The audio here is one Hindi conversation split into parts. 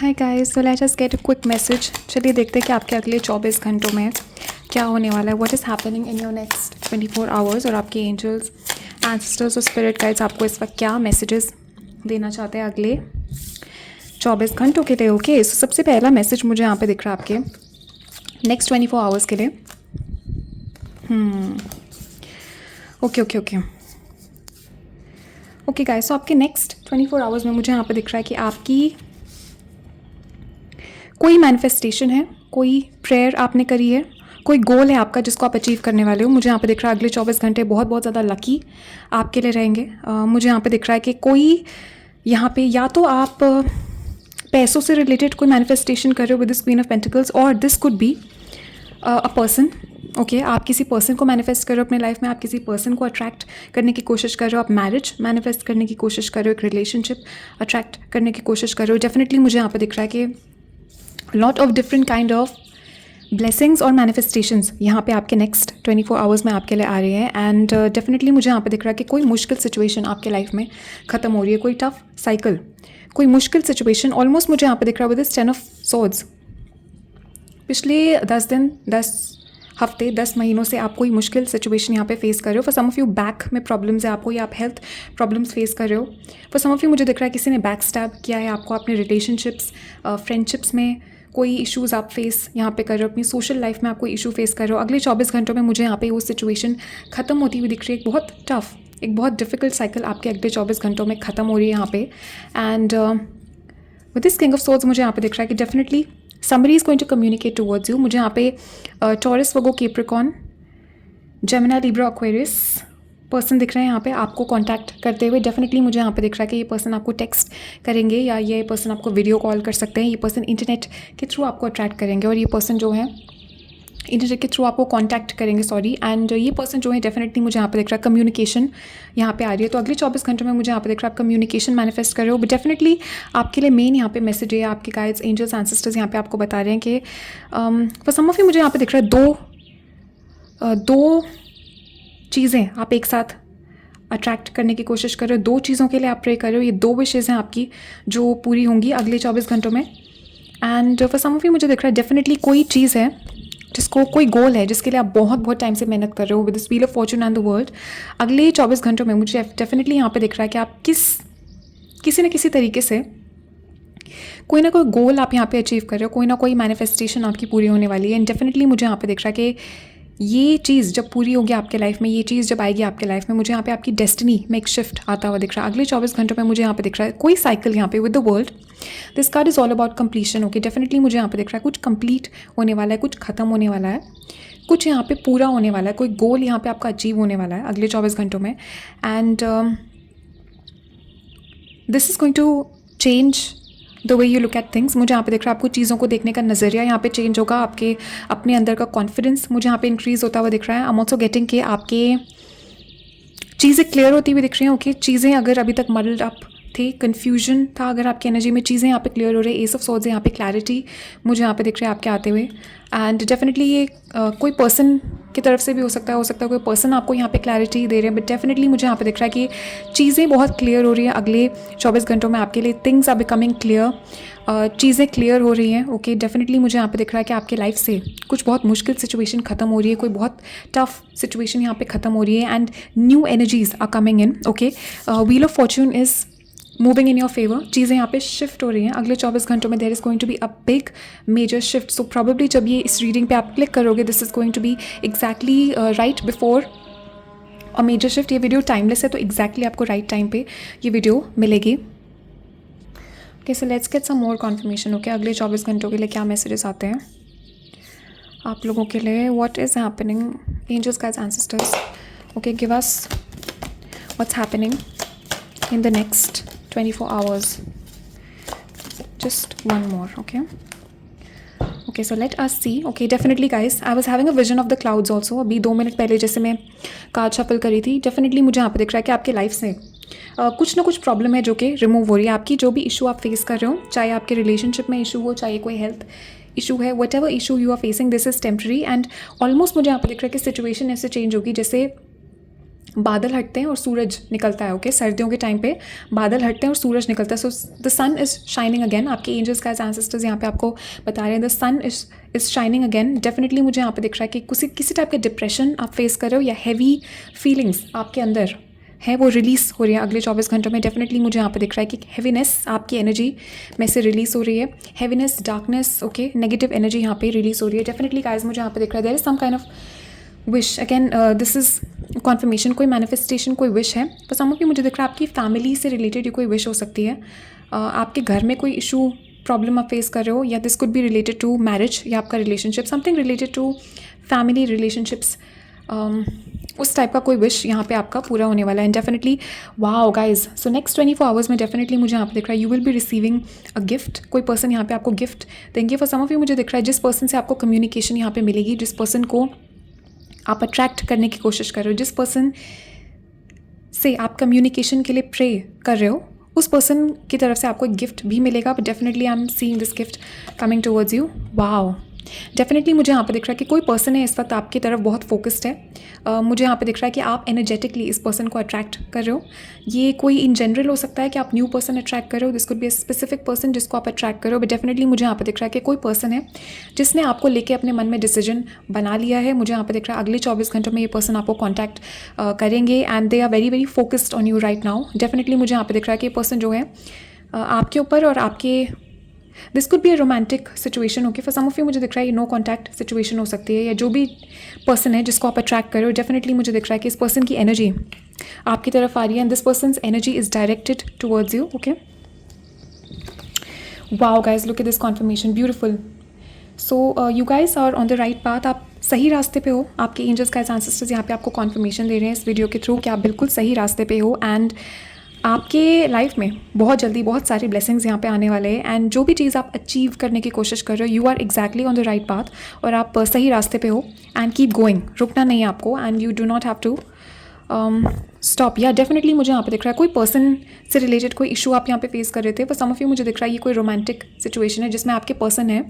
Hi guys, so let's just get a quick message. चलिए देखते हैं कि आपके अगले 24 घंटों में क्या होने वाला है। What is happening in your next 24 hours, और आपके एंजल्स, एंसेस्टर्स और स्पिरिट गाइड्स आपको इस वक्त क्या मैसेजेस देना चाहते हैं अगले 24 घंटों के लिए। ओके, सो सबसे पहला मैसेज मुझे यहाँ पे दिख रहा है आपके नेक्स्ट 24 आवर्स के लिए। Okay okay okay okay guys, so आपके नेक्स्ट 24 आवर्स में मुझे यहाँ पे दिख रहा है कि आपकी कोई मैनिफेस्टेशन है, कोई प्रेयर आपने करी है, कोई गोल है आपका जिसको आप अचीव करने वाले हो। मुझे यहाँ पे दिख रहा है अगले 24 घंटे बहुत बहुत ज़्यादा लकी आपके लिए रहेंगे। मुझे यहाँ पे दिख रहा है कि कोई यहाँ पे या तो आप पैसों से रिलेटेड कोई मैनिफेस्टेशन कर रहे हो with this queen of pentacles, और this could be a person. Okay, आप किसी पर्सन को मैनिफेस्ट कर रहे हो अपने लाइफ में, आप किसी पर्सन को अट्रैक्ट करने की कोशिश कर रहे हो, आप मैरिज मैनिफेस्ट करने की कोशिश कर रहे हो, एक रिलेशनशिप अट्रैक्ट करने की कोशिश कर रहे हो। डेफिनेटली मुझे यहाँ पे दिख रहा है कि lot of different kind of blessings और मैनिफेस्टेशंस यहाँ पे आपके नेक्स्ट 24 आवर्स में आपके लिए आ रहे हैं। एंड डेफिनेटली मुझे यहाँ पे दिख रहा है कि कोई मुश्किल सिचुएशन आपके लाइफ में ख़त्म हो रही है, कोई टफ साइकिल, कोई मुश्किल सिचुएशन। ऑलमोस्ट मुझे यहाँ पे दिख रहा है विद दिस 10 ऑफ सॉर्ड्स। पिछले 10 दिन, 10 हफ्ते, 10 महीनों से आप कोई मुश्किल सिचुएशन यहाँ पे फेस कर रहे हो। For some of you back में प्रॉब्लम्स है आपको, या आप हेल्थ प्रॉब्लम्स फेस कर रहे हो। फॉर सम ऑफ यू मुझे दिख रहा है किसी ने बैक स्टैब किया है आपको अपने रिलेशनशिप्स, फ्रेंडशिप्स में कोई इश्यूज़ आप फेस यहाँ पे कर रहे हो, अपनी सोशल लाइफ में आप कोई इशू फेस कर रहे हो। अगले 24 घंटों में मुझे यहाँ पे वो सिचुएशन ख़त्म होती हुई दिख रही है। एक बहुत टफ, एक बहुत डिफिकल्ट साइकिल आपके अगले 24 घंटों में ख़त्म हो रही है यहाँ पे। And with this king of swords मुझे यहाँ पे दिख रहा है कि definitely somebody is going to communicate towards you। मुझे यहाँ पे Taurus, Virgo, Capricorn, Gemini, Libra, Aquarius person दिख रहे हैं यहाँ पे आपको कांटेक्ट करते हुए। डेफिनेटली मुझे यहाँ पे दिख रहा है कि ये पर्सन आपको टेक्स्ट करेंगे, या ये पर्सन आपको वीडियो कॉल कर सकते हैं, ये पर्सन इंटरनेट के थ्रू आपको अट्रैक्ट करेंगे, और ये पर्सन जो है इंटरनेट के थ्रू आपको कांटेक्ट करेंगे, सॉरी। एंड ये पर्सन जो है डेफिनेटली मुझे यहाँ पे दिख रहा है कम्युनिकेशन यहाँ पे आ रही है। तो अगले 24 घंटों में मुझे यहाँ पे दिख रहा है आप कम्युनिकेशन मैनिफेस्ट कर रहे हो। बट डेफिनेटली आपके लिए मेन यहाँ पे मैसेज है, आपके गाइड्स, एंजल्स, एंसेस्टर्स यहाँ पे आपको बता रहे हैं कि फॉर सम ऑफ यू मुझे यहाँ पे दिख रहा है दो चीज़ें आप एक साथ अट्रैक्ट करने की कोशिश कर रहे हो। 2 चीज़ों के लिए आप प्रे कर रहे हो। ये 2 विशेज़ हैं आपकी जो पूरी होंगी अगले 24 घंटों में। And for some of you मुझे दिख रहा है डेफिनेटली कोई चीज़ है जिसको, कोई गोल है जिसके लिए आप बहुत बहुत टाइम से मेहनत कर रहे हो with this wheel of Fortune and the world. अगले 24 घंटों में मुझे डेफिनेटली यहाँ पे दिख रहा है कि आप किसी न किसी तरीके से कोई ना कोई गोल आप यहाँ पे अचीव कर रहे हो, कोई ना कोई मैनिफेस्टेशन आपकी पूरी होने वाली है। एंड डेफिनेटली मुझे यहाँ पे दिख रहा है कि ये चीज़ जब पूरी होगी आपके लाइफ में, ये चीज़ जब आएगी आपके लाइफ में, मुझे यहाँ पे आपकी डेस्टिनी में एक शिफ्ट आता हुआ दिख रहा है। अगले 24 घंटों में मुझे यहाँ पे दिख रहा है कोई साइकिल यहाँ पे with the world. This card is all about completion. Okay, definitely मुझे यहाँ पे दिख रहा है कुछ कंप्लीट होने वाला है, कुछ ख़त्म होने वाला है, कुछ यहाँ पे पूरा होने वाला है, कोई गोल यहाँ पे आपका अचीव होने वाला है अगले 24 घंटों में। And this is going to change the way you look at things. मुझे यहाँ पे दिख रहा है आपको चीज़ों को देखने का नज़रिया यहाँ पे चेंज होगा, आपके अपने अंदर का कॉन्फिडेंस मुझे यहाँ पे इंक्रीज़ होता हुआ दिख रहा है। आई एम ऑल्सो गेटिंग कि आपके चीज़ें क्लियर होती हुई दिख रही हैं। ओके, चीज़ें अगर अभी तक मल्ड अप थे, कन्फ्यूजन था अगर आपकी एनर्जी में, चीज़ें यहाँ पे क्लियर हो रही है। एस ऑफ सॉर्ड्स यहाँ पे क्लैरिटी मुझे यहाँ पे दिख रहा है आपके आते हुए। एंड डेफिनेटली ये कोई पर्सन की तरफ से भी हो सकता है कोई पर्सन आपको यहाँ पे क्लैरिटी दे रहे हैं। बट डेफिनेटली मुझे यहाँ पे दिख रहा है कि चीज़ें बहुत क्लियर हो रही हैं अगले 24 घंटों में आपके लिए। थिंग्स आर बिकमिंग क्लियर, चीज़ें क्लियर हो रही हैं। ओके, डेफिनेटली मुझे यहाँ पे दिख रहा है कि आपके लाइफ से कुछ बहुत मुश्किल सिचुएशन ख़त्म हो रही है, कोई बहुत टफ सिचुएशन यहाँ पे ख़त्म हो रही है। And new energies are coming in. Okay, wheel of fortune is moving in your favour. चीज़ें यहाँ पे शिफ्ट हो रही हैं अगले 24 घंटों में। There is going to be a big major shift. So probably जब ये इस रीडिंग पे आप क्लिक करोगे, this is going to be exactly right before a major shift. ये वीडियो टाइमलेस है, तो एग्जैक्टली आपको राइट टाइम पे ये वीडियो मिलेगी। Okay, so let's get some more confirmation. Okay, अगले 24 घंटों के लिए क्या मैसेजेस आते हैं आप लोगों के लिए। What is happening, angels, guides, ancestors. Okay, give us what's happening in the next 24 hours. Just one more. Okay, so let us see. Okay, definitely guys, I was having a vision of the clouds also. अभी 2 मिनट पहले जैसे मैं कार्ड शफल करी थी, डेफिनेटली मुझे यहाँ पे दिख रहा है कि आपके लाइफ से कुछ ना कुछ प्रॉब्लम है जो कि रिमूव हो रही है। आपकी जो भी इशू आप फेस कर रहे हो, चाहे आपके रिलेशनशिप में इशू हो, चाहे कोई हेल्थ इशू है, whatever issue you are facing, this is temporary. And almost मुझे यहाँ पे दिख रहा है कि सिचुएशन ऐसे चेंज होगी जैसे बादल हटते हैं और सूरज निकलता है। ओके, सर्दियों के टाइम पे बादल हटते हैं और सूरज निकलता है। So the sun is shining again. आपके एंजल्स का एंसेस्टर्स यहाँ पे आपको बता रहे हैं the sun is shining again. Definitely मुझे यहाँ पे दिख रहा है कि किसी टाइप के डिप्रेशन आप फेस कर रहे हो या हैवी फीलिंग्स आपके अंदर है वो रिलीज़ हो रही है अगले 24 घंटों में। डेफिनेटली मुझे यहाँ पे दिख रहा है कि हैवीनेस आपकी एनर्जी में से रिलीज़ हो रही है। Heaviness, darkness, okay, negative energy यहाँ पे रिलीज़ हो रही है। डेफिनेटली गाइस मुझे यहाँ पे दिख रहा है there is some kind of wish. Again this is confirmation, कोई मैनिफेस्टेशन, कोई विश है। पर सम ऑफ यू मुझे दिख रहा है आपकी फैमिली से रिलेटेड ये कोई विश हो सकती है। आपके घर में कोई इशू, प्रॉब्लम आप फेस कर रहे हो, या this could be related to marriage या आपका relationship, something related to family relationships. उस टाइप का कोई विश यहाँ पे आपका पूरा होने वाला है। And definitely wow guys, so next 24 hours में डेफिनेटली मुझे यहाँ पे दिख रहा है you will be receiving a gift. कोई पर्सन यहाँ पे आपको गिफ्ट देंगे। फॉर सम ऑफ यू मुझे दिख रहा है जिस पर्सन से आपको कम्युनिकेशन यहाँ पे मिलेगी, जिस पर्सन को आप अट्रैक्ट करने की कोशिश कर रहे हो, जिस पर्सन से आप कम्युनिकेशन के लिए प्रे कर रहे हो, उस पर्सन की तरफ से आपको एक गिफ्ट भी मिलेगा। But definitely I am seeing this gift coming towards you. Wow, definitely मुझे यहाँ पे दिख रहा है कि कोई पर्सन है इस वक्त आपकी तरफ बहुत फोकस्ड है। मुझे यहाँ पे दिख रहा है कि आप एनर्जेटिकली इस पर्सन को अट्रैक्ट कर रहे हो। ये कोई इन जनरल हो सकता है कि आप न्यू पर्सन अट्रैक्ट कर रहे हो, this could be a specific person जिसको आप अट्रैक्ट कर रहे हो। बट डेफिनेटली मुझे यहाँ पे दिख रहा है कि कोई पर्सन है जिसने आपको लेके अपने मन में डिसीजन बना लिया है। मुझे यहाँ पे दिख रहा है अगले 24 घंटों में ये पर्सन आपको कॉन्टैक्ट करेंगे and they are very very focused on you right now. Definitely मुझे यहाँ पे दिख रहा है कि ये पर्सन जो है आपके ऊपर और आपके, this could be a romantic situation. Okay, for some of you मुझे दिख रहा है नो कॉन्टैक्ट सिचुएशन हो सकती है, या जो भी पर्सन है जिसको आप अट्रैक्ट कर रहे हो, डेफिनेटली मुझे दिख रहा है कि इस पर्सन की एनर्जी आपकी तरफ आ रही है and this person's energy is directed towards you. Okay, wow guys, look at this confirmation, beautiful. So you guys are on the right path. आप सही रास्ते पे हो। आपके एंजल्स का एंसेस्टर्स यहाँ पे आपको कॉन्फर्मेशन दे रहे हैं इस वीडियो के थ्रू कि आप बिल्कुल सही रास्ते पे हो एंड आपके लाइफ में बहुत जल्दी बहुत सारी ब्लेसिंग्स यहाँ पे आने वाले हैं। एंड जो भी चीज़ आप अचीव करने की कोशिश कर रहे हो, you are exactly on the right path और आप सही रास्ते पे हो। एंड कीप गोइंग, रुकना नहीं है आपको and you do not have to stop. या डेफिनेटली मुझे यहाँ पे दिख रहा है कोई पर्सन से रिलेटेड कोई इशू आप यहाँ पे फेस कर रहे थे। पर सम ऑफ यू मुझे दिख रहा है ये कोई रोमांटिक सिचुएशन है जिसमें आपके पर्सन है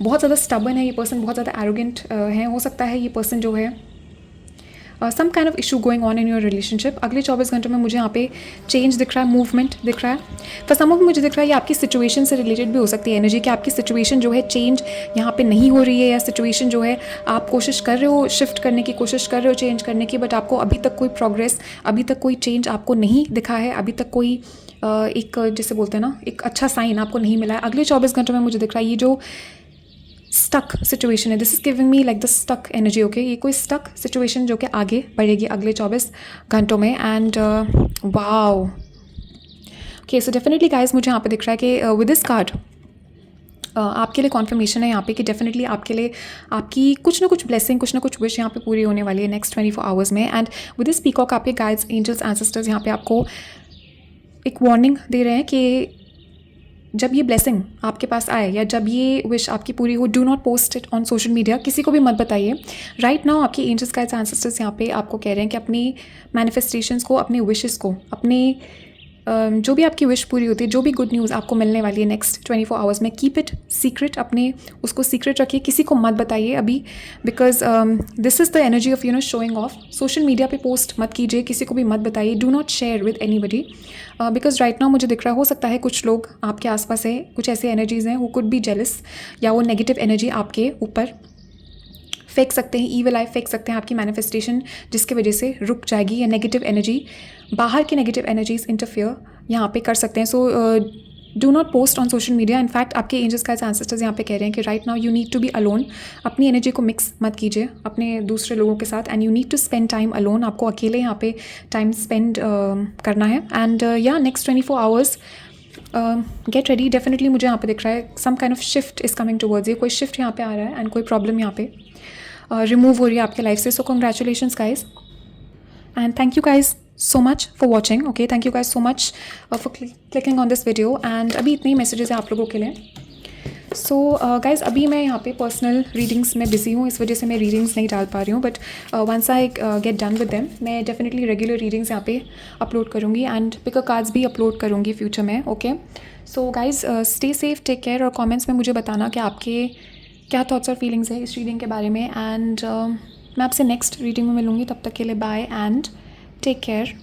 बहुत ज़्यादा स्टबर्न है, ये पर्सन बहुत ज़्यादा एरोगेंट है। हो सकता है ये पर्सन जो है some kind of issue going on in your relationship. अगले 24 घंटों में मुझे यहाँ पे चेंज दिख रहा है, मूवमेंट दिख रहा है। फॉर सम ऑफ मुझे दिख रहा है ये आपकी सिचुएशन से रिलेटेड भी हो सकती है एनर्जी, कि आपकी सिचुएशन जो है चेंज यहाँ पे नहीं हो रही है, या सिचुएशन जो है आप कोशिश कर रहे हो शिफ्ट करने की, कोशिश कर रहे हो चेंज करने की, बट आपको अभी तक कोई प्रोग्रेस, अभी तक कोई चेंज आपको नहीं दिखा है, अभी तक कोई एक जैसे बोलते हैं ना एक अच्छा साइन आपको नहीं मिला है। अगले 24 घंटों में मुझे दिख रहा है ये जो स्टक सिचुएशन है, this is giving me like the stock energy. Okay, ये कोई स्टक सिचुएशन जो कि आगे बढ़ेगी अगले 24 घंटों में। And wow, okay, so definitely guys मुझे यहाँ पे दिख रहा है कि विद दिस कार्ड आपके लिए कॉन्फर्मेशन है यहाँ पे कि डेफिनेटली आपके लिए आपकी कुछ ना कुछ ब्लेसिंग, कुछ ना कुछ विश यहाँ पे पूरी होने वाली है नेक्स्ट 24 आवर्स में। एंड विद दिस पीकॉक आपके गाइड्स, एंजल्स, एंसेस्टर्स यहाँ पे आपको एक वार्निंग दे रहे हैं कि जब ये ब्लेसिंग आपके पास आए या जब ये विश आपकी पूरी हो, do not post it on social media, किसी को भी मत बताइए। राइट नाउ आपके एंजल्स का एंसेस्टर्स यहाँ पे आपको कह रहे हैं कि अपनी मैनिफेस्टेशंस को, अपने विशेस को, अपने जो भी आपकी विश पूरी होती है, जो भी गुड न्यूज़ आपको मिलने वाली है नेक्स्ट 24 आवर्स में, कीप इट सीक्रेट, अपने उसको सीक्रेट रखिए, किसी को मत बताइए अभी, because this is the energy of showing off. Social media पे पोस्ट मत कीजिए, किसी को भी मत बताइए, do not share with anybody, because right now मुझे दिख रहा हो सकता है कुछ लोग आपके आसपास है, कुछ ऐसे एनर्जीज़ हैं वो कुड बी जेलस, या वो नेगेटिव एनर्जी आपके ऊपर फेंक सकते हैं, ईविल आई फेंक सकते हैं आपकी मैनिफेस्टेशन, जिसकी वजह से रुक जाएगी, या नेगेटिव एनर्जी, बाहर की नेगेटिव एनर्जीज इंटरफेयर यहाँ पे कर सकते हैं। So do not post on social media. In fact आपके एंजल्स का एंसेस्टर्स यहाँ पे कह रहे हैं कि right now you need to be alone, अपनी एनर्जी को मिक्स मत कीजिए अपने दूसरे लोगों के साथ, and you need to spend time alone, आपको अकेले यहाँ पे टाइम स्पेंड करना है। एंड या next 24 hours get ready. Definitely मुझे यहाँ पे दिख रहा है some kind of shift is coming towards you, कोई शिफ्ट यहाँ पे आ रहा है एंड कोई प्रॉब्लम यहाँ पे रिमूव हो रही है आपके लाइफ से। सो congratulations guys and thank you guys so much for watching. Okay, thank you guys so much for clicking on this video. and अभी इतने ही मैसेजेस हैं आप लोगों के लिए। सो गाइज अभी मैं यहाँ पे पर्सनल रीडिंग्स में बिजी हूँ, इस वजह से मैं रीडिंग्स नहीं डाल पा रही हूँ, but once I get done with them मैं डेफिनेटली रेगुलर रीडिंग्स यहाँ पे अपलोड करूँगी एंड पिकर कार्ड्स भी अपलोड करूँगी फ्यूचर में। Okay, so guys stay safe, take care, और कमेंट्स में मुझे बताना कि आपके क्या थॉट्स और फीलिंग्स है इस रीडिंग के बारे में। एंड मैं आपसे नेक्स्ट रीडिंग में मिलूँगी, तब तक के लिए बाय एंड टेक केयर।